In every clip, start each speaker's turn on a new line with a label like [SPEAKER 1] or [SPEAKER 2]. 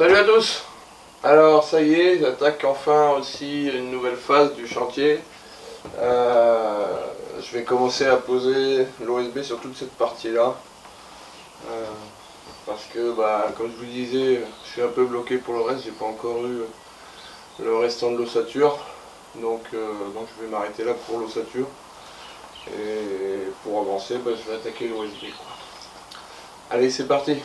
[SPEAKER 1] Salut à tous. Alors ça y est, j'attaque enfin aussi une nouvelle phase du chantier. Je vais commencer à poser l'OSB sur toute cette partie là. Parce que comme je vous disais, je suis un peu bloqué pour le reste, j'ai pas encore eu le restant de l'ossature. Donc je vais m'arrêter là pour l'ossature. Et pour avancer, je vais attaquer l'OSB. Allez, c'est parti.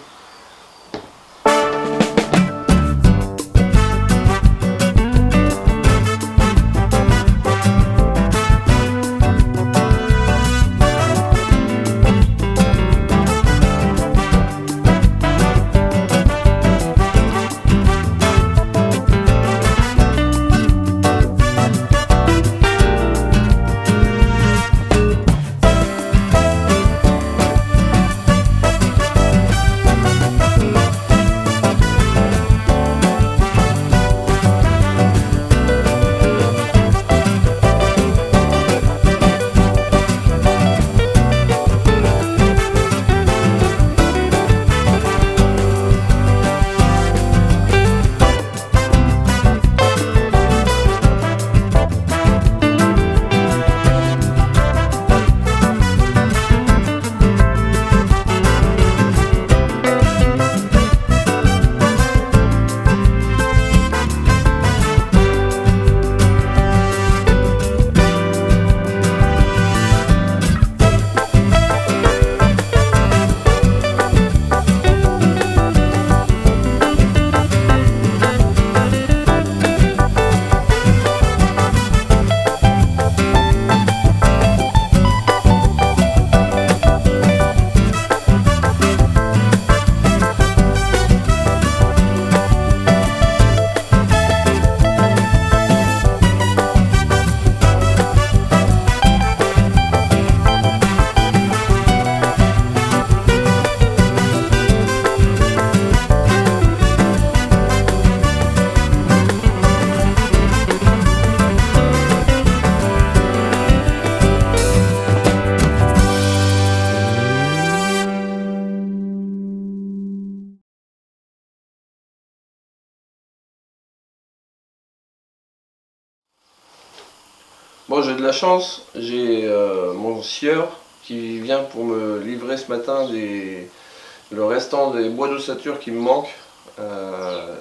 [SPEAKER 1] Bon, j'ai de la chance, j'ai mon sieur qui vient pour me livrer ce matin le restant des bois d'ossature qui me manquent.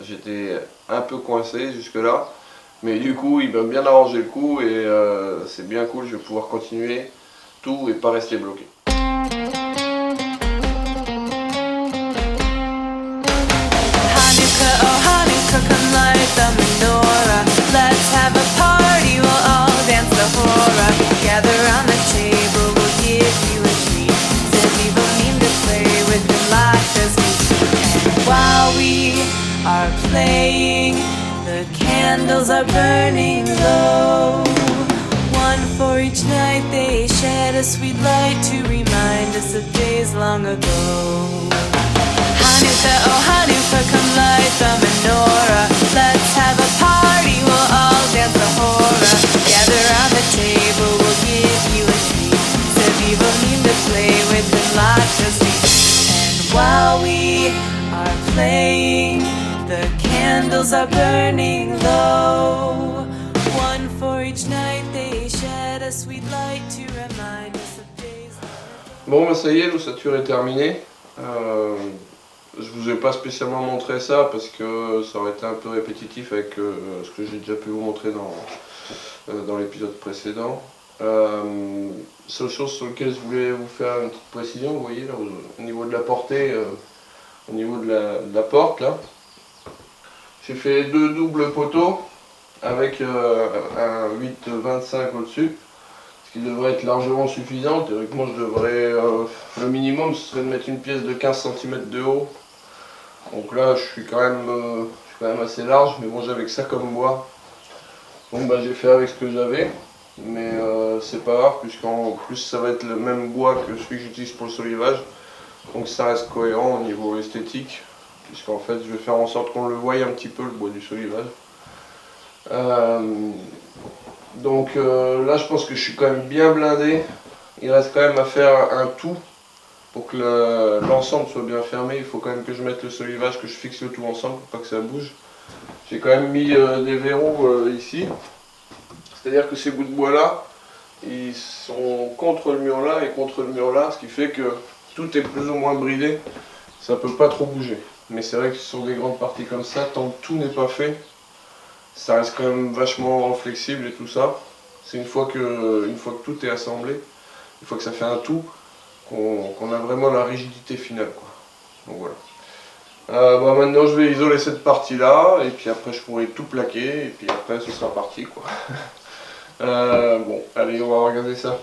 [SPEAKER 1] J'étais un peu coincé jusque là, mais du coup il m'a bien arrangé le coup et c'est bien cool, je vais pouvoir continuer tout et pas rester bloqué.
[SPEAKER 2] Gather round the table, we'll give you a treat. Said we will mean to play with your life as we speak. And while we are playing, the candles are burning low. One for each night they shed a sweet light to remind us of days long ago. Hanukkah, oh Hanukkah, come light the menorah. Let's have a party, we'll all dance the hora. Gather round the table, we'll give you a treat. Said we will mean to play with the light as we speak. And while we are playing, the candles are burning low. One for each night they shed a sweet light to remind us of days long ago.
[SPEAKER 1] Bon, ça y est, l'ossature est terminée. Je vous ai pas spécialement montré ça parce que ça aurait été un peu répétitif avec ce que j'ai déjà pu vous montrer dans l'épisode précédent. Seule chose sur laquelle je voulais vous faire une petite précision, vous voyez là au niveau de la portée, au niveau de la porte là, j'ai fait deux doubles poteaux avec un 8,25 au-dessus, ce qui devrait être largement suffisant. Théoriquement je devrais, le minimum ce serait de mettre une pièce de 15 cm de haut. Donc là je suis quand même assez large, mais bon j'avais que ça comme bois. Donc j'ai fait avec ce que j'avais, mais c'est pas grave puisqu'en plus ça va être le même bois que celui que j'utilise pour le solivage. Donc ça reste cohérent au niveau esthétique, puisqu'en fait je vais faire en sorte qu'on le voie un petit peu, le bois du solivage. Donc là je pense que je suis quand même bien blindé. Il reste quand même à faire un tout pour que l'ensemble soit bien fermé, il faut quand même que je mette le solivage, que je fixe le tout ensemble pour pas que ça bouge. J'ai quand même mis des verrous ici, c'est-à-dire que ces bouts de bois là, ils sont contre le mur là et contre le mur là, ce qui fait que tout est plus ou moins bridé, ça peut pas trop bouger. Mais c'est vrai que sur des grandes parties comme ça, tant que tout n'est pas fait, ça reste quand même vachement flexible et tout ça. C'est une fois que tout est assemblé, une fois que ça fait un tout, qu'on a vraiment la rigidité finale, quoi. Donc voilà. Maintenant je vais isoler cette partie là et puis après je pourrai tout plaquer et puis après ce sera parti, quoi. Bon, allez, on va regarder ça.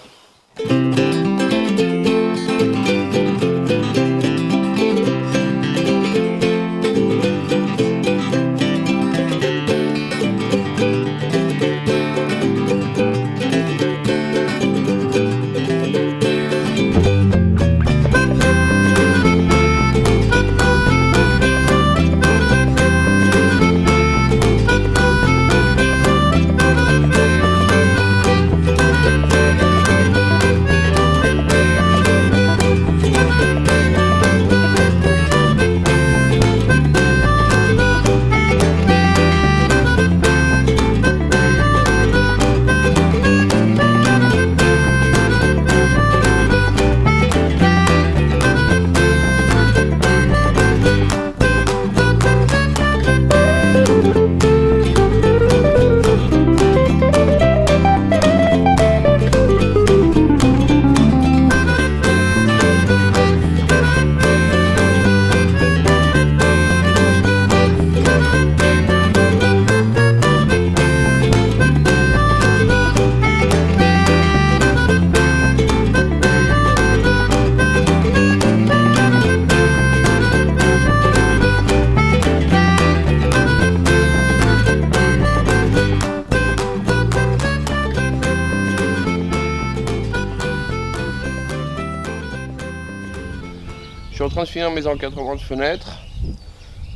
[SPEAKER 1] Je suis en train de finir mes encadrements de fenêtres.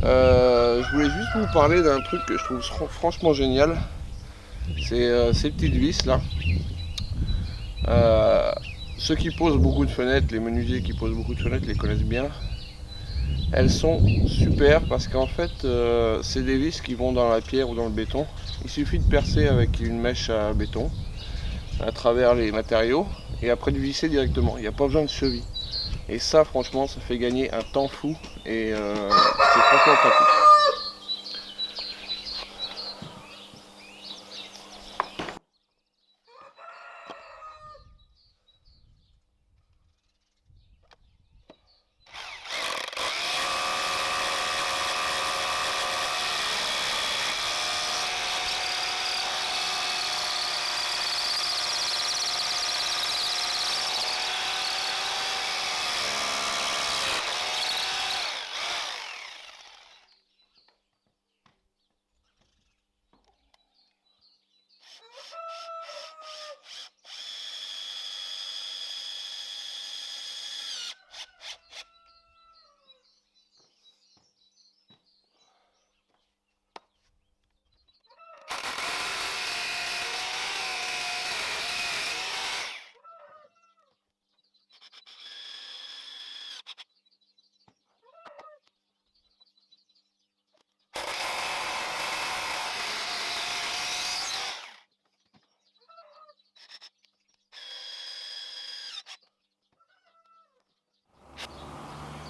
[SPEAKER 1] Je voulais juste vous parler d'un truc que je trouve franchement génial. C'est ces petites vis là. Ceux qui posent beaucoup de fenêtres, les menuisiers qui posent beaucoup de fenêtres les connaissent bien. Elles sont super parce qu'en fait c'est des vis qui vont dans la pierre ou dans le béton. Il suffit de percer avec une mèche à béton à travers les matériaux et après de visser directement. Il n'y a pas besoin de cheville. Et ça, franchement, ça fait gagner un temps fou et c'est franchement pratique.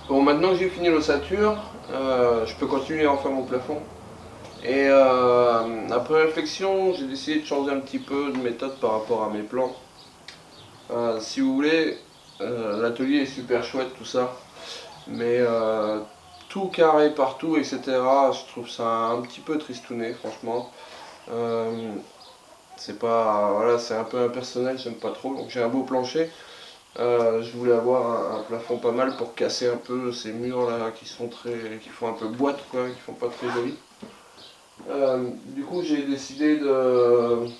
[SPEAKER 1] Bon, maintenant que j'ai fini l'ossature, je peux continuer à en faire mon plafond. Et après réflexion, j'ai décidé de changer un petit peu de méthode par rapport à mes plans. Si vous voulez, l'atelier est super chouette, tout ça, mais tout carré partout, etc., je trouve ça un petit peu tristouné, franchement. C'est pas, voilà, c'est un peu impersonnel, j'aime pas trop. Donc j'ai un beau plancher. Je voulais avoir un plafond pas mal pour casser un peu ces murs là qui font un peu boîte, quoi, qui font pas très joli. Du coup j'ai décidé de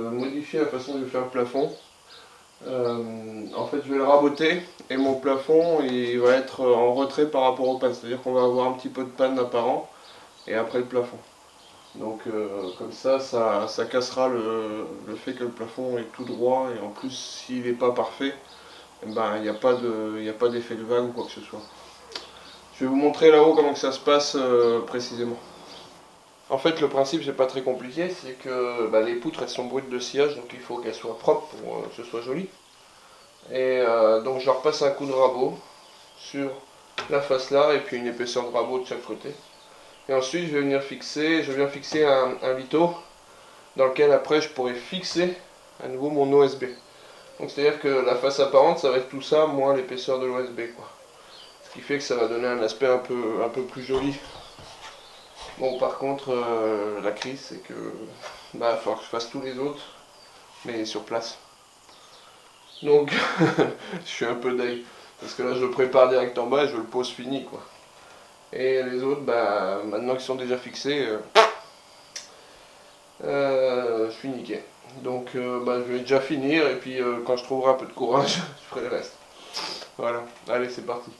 [SPEAKER 1] modifier la façon de faire le plafond. En fait je vais le raboter et mon plafond il va être en retrait par rapport aux pannes, c'est à dire qu'on va avoir un petit peu de panne apparent et après le plafond. Donc comme ça cassera le fait que le plafond est tout droit et en plus s'il n'est pas parfait, il n'y a pas d'effet de vague ou quoi que ce soit. Je vais vous montrer là-haut comment que ça se passe précisément. En fait, le principe, c'est pas très compliqué, c'est que les poutres, elles sont brutes de sciage, donc il faut qu'elles soient propres pour que ce soit joli. Et donc je leur passe un coup de rabot sur la face là, et puis une épaisseur de rabot de chaque côté. Et ensuite, je viens fixer un lito dans lequel après je pourrais fixer à nouveau mon OSB. Donc c'est-à-dire que la face apparente, ça va être tout ça, moins l'épaisseur de l'OSB, quoi. Ce qui fait que ça va donner un aspect un peu plus joli. Bon, par contre, la crise, c'est que il va falloir que je fasse tous les autres, mais sur place. Donc, je suis un peu deg, parce que là, je le prépare direct en bas et je le pose fini, quoi. Et les autres, maintenant qu'ils sont déjà fixés, je suis niqué. Donc, je vais déjà finir, et puis quand je trouverai un peu de courage, je ferai le reste. Voilà, allez, c'est parti.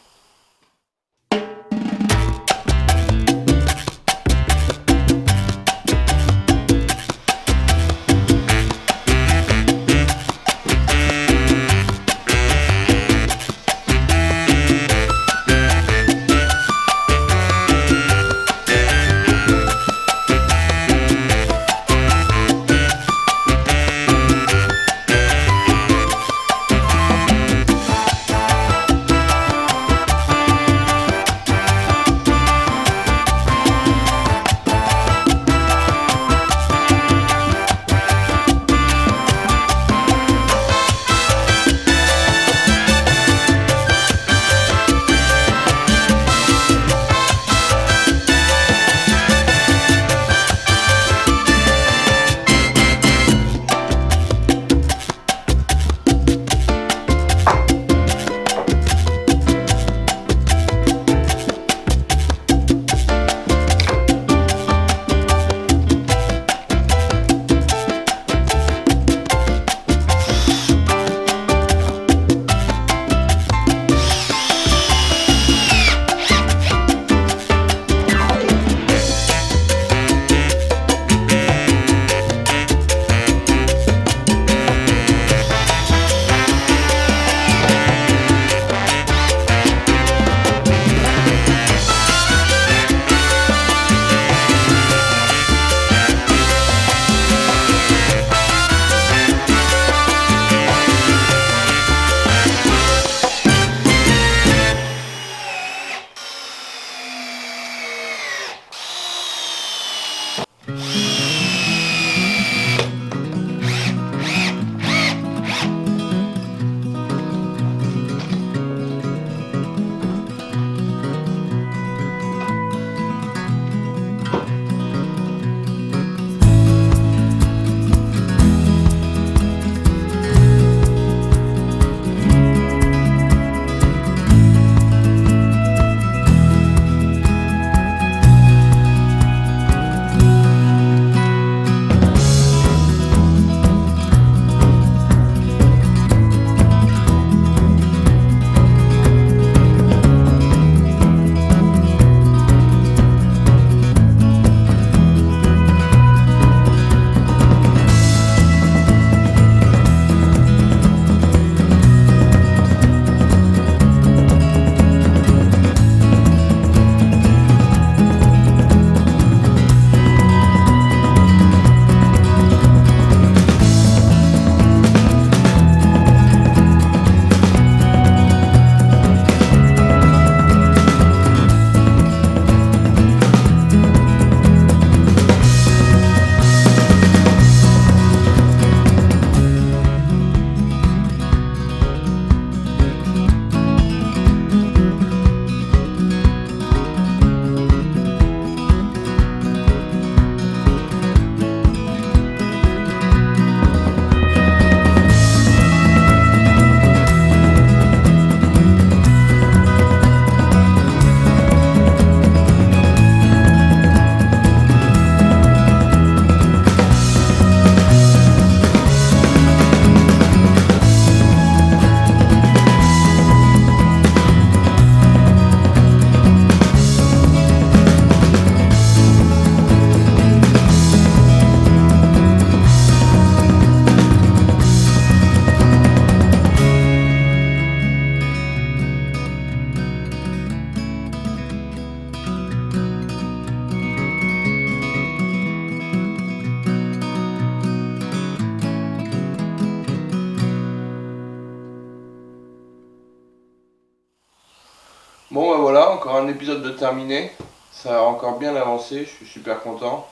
[SPEAKER 1] encore un épisode de terminé. Ça a encore bien avancé, je suis super content.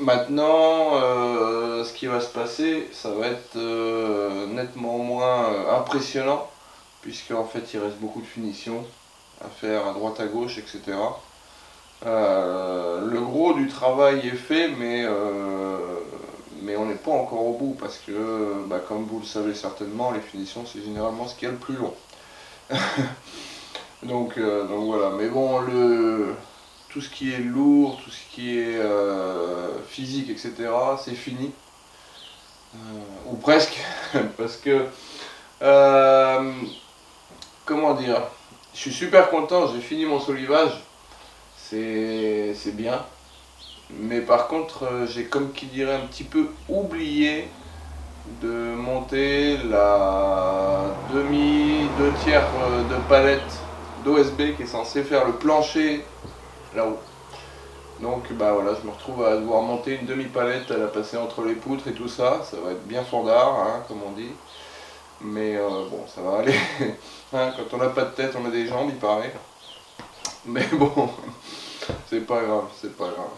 [SPEAKER 1] Maintenant, ce qui va se passer, ça va être nettement moins impressionnant, puisque en fait il reste beaucoup de finitions à faire à droite à gauche, etc. Le gros du travail est fait, mais on n'est pas encore au bout, parce que, comme vous le savez certainement, les finitions c'est généralement ce qu'il y a le plus long. Donc voilà, mais bon, tout ce qui est lourd, tout ce qui est physique, etc., c'est fini. Ou presque, parce que, comment dire, je suis super content, j'ai fini mon solivage, c'est bien. Mais par contre, j'ai comme qui dirait un petit peu oublié de monter la deux tiers de palette d'OSB qui est censé faire le plancher là-haut. Donc voilà, je me retrouve à devoir monter une demi-palette, à la passer entre les poutres et tout ça. Ça va être bien fondard, hein, comme on dit. Mais bon, ça va aller. Hein, quand on n'a pas de tête, on a des jambes, il paraît. Mais bon, c'est pas grave, c'est pas grave.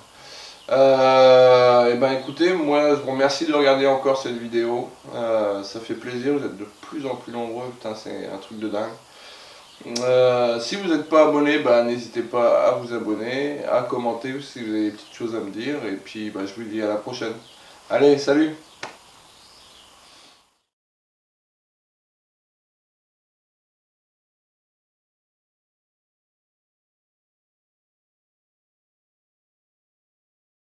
[SPEAKER 1] Et ben écoutez, moi je vous remercie de regarder encore cette vidéo. Ça fait plaisir, vous êtes de plus en plus nombreux, putain c'est un truc de dingue. Si vous n'êtes pas abonné, n'hésitez pas à vous abonner, à commenter si vous avez des petites choses à me dire. Et puis je vous dis à la prochaine. Allez, salut!